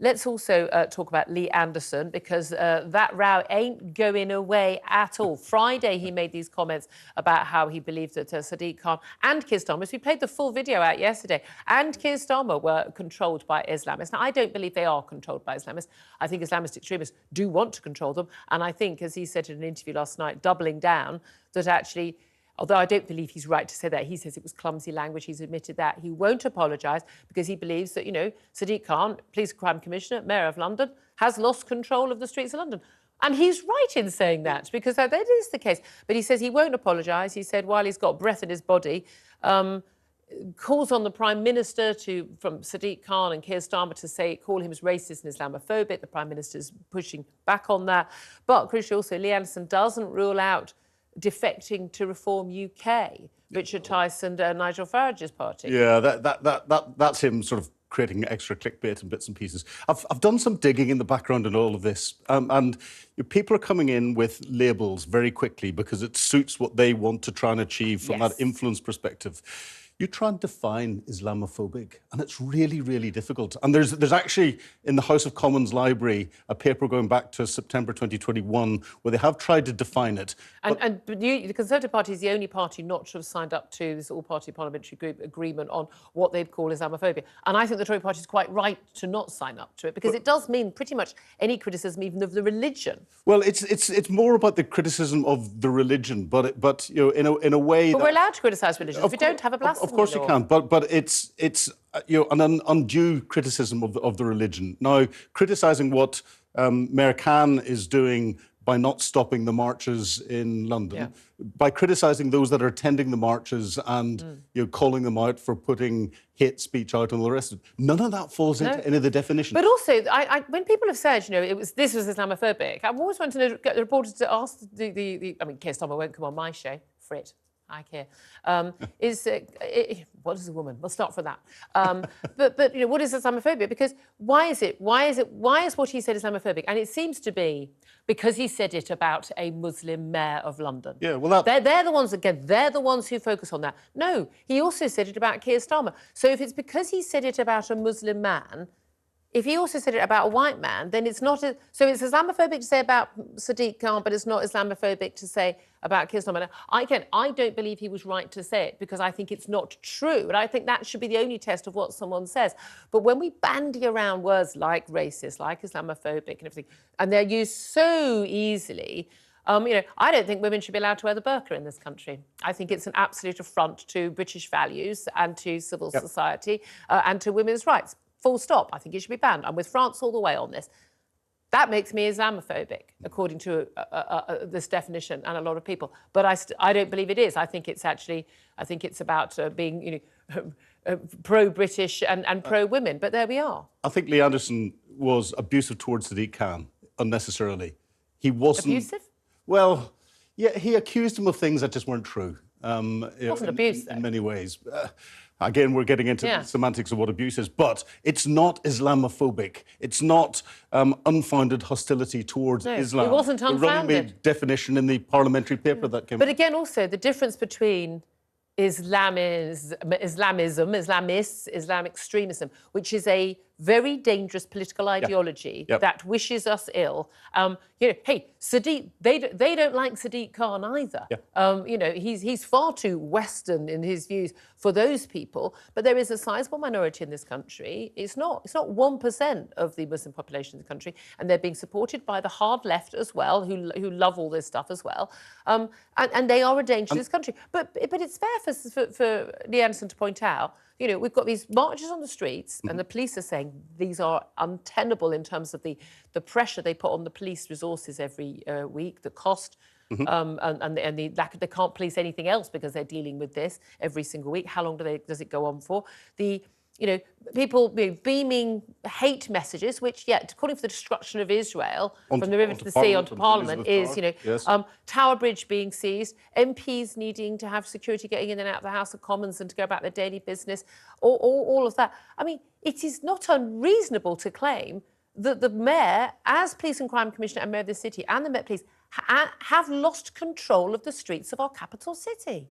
let's also talk about Lee Anderson, because that row ain't going away at all. Friday, he made these comments about how he believed that Sadiq Khan and Keir Starmer, we played the full video out yesterday, and Keir Starmer were controlled by Islamists. Now, I don't believe they are controlled by Islamists. I think Islamist extremists do want to control them. And I think, as he said in an interview last night, doubling down, that actually, although I don't believe he's right to say that, he says it was clumsy language, he's admitted that, he won't apologise because he believes that, Sadiq Khan, Police and Crime Commissioner, Mayor of London, has lost control of the streets of London. And he's right in saying that, because that is the case. But he says he won't apologise. He said while he's got breath in his body, calls on the Prime Minister from Sadiq Khan and Keir Starmer to call him as racist and Islamophobic. The Prime Minister's pushing back on that. But crucially also, Lee Anderson doesn't rule out defecting to Reform UK, Richard Tyson and Nigel Farage's party. Yeah, that's him sort of creating extra clickbait and bits and pieces. I've done some digging in the background in all of this, and people are coming in with labels very quickly because it suits what they want to try and achieve from that influence perspective. You try and define Islamophobic, and it's really, really difficult. And there's actually, in the House of Commons library, a paper going back to September 2021 where they have tried to define it. The Conservative Party is the only party not to have signed up to this all-party parliamentary group agreement on what they'd call Islamophobia. And I think the Tory party is quite right to not sign up to it, because it does mean pretty much any criticism, even of the religion. Well, it's more about the criticism of the religion, but in a way. But we're allowed to criticise religion. If we don't have a blasphemy Of course you can, but it's an undue criticism of the religion. Now, criticising what Mayor Khan is doing by not stopping the marches in London, by criticising those that are attending the marches and calling them out for putting hate speech out and all the rest of it, none of that falls into any of the definitions. But also, when people have said, this was Islamophobic, I've always wanted to get the reporters to ask Keir Starmer won't come on my show, Frit. I care. What is a woman? We'll start from that. But what is Islamophobia? Because why is what he said Islamophobic? And it seems to be because he said it about a Muslim mayor of London. Yeah, well, they're the ones, again, they're the ones who focus on that. No, he also said it about Keir Starmer. So if it's because he said it about a Muslim man, if he also said it about a white man, then it's not... So it's Islamophobic to say about Sadiq Khan, but it's not Islamophobic to say about Keir Starmer. I don't believe he was right to say it, because I think it's not true. And I think that should be the only test of what someone says. But when we bandy around words like racist, like Islamophobic and everything, and they're used so easily... I don't think women should be allowed to wear the burqa in this country. I think it's an absolute affront to British values and to civil society and to women's rights. Full stop. I think it should be banned. I'm with France all the way on this. That makes me Islamophobic, according to this definition, and a lot of people. But I don't believe it is. I think it's about being, pro-British and pro-women. But there we are. I think Lee Anderson was abusive towards Sadiq Khan unnecessarily. He wasn't abusive. Well, yeah, he accused him of things that just weren't true. It wasn't abuse, though. In many ways. Again, we're getting into the semantics of what abuse is, but it's not Islamophobic. It's not unfounded hostility towards Islam. It wasn't unfounded. The running definition in the parliamentary paper that came out. But again, also, the difference between Islamism, Islamists, Islamic extremism, which is a very dangerous political ideology that wishes us ill. Hey, Sadiq, they don't like Sadiq Khan either. He's far too Western in his views for those people. But there is a sizable minority in this country. It's not 1% of the Muslim population in the country, and they're being supported by the hard left as well, who love all this stuff as well. And they are a danger to this country. But it's fair for Lee Anderson to point out, we've got these marches on the streets, and the police are saying these are untenable in terms of the pressure they put on the police resources every week, the cost, and the lack of, they can't police anything else because they're dealing with this every single week. How long does it go on for? People beaming hate messages, which, calling for the destruction of Israel from the river to the sea onto Parliament is, Tower Bridge being seized, MPs needing to have security getting in and out of the House of Commons and to go about their daily business, all of that. I mean, it is not unreasonable to claim that the Mayor, as Police and Crime Commissioner and Mayor of the City, and the Met Police have lost control of the streets of our capital city.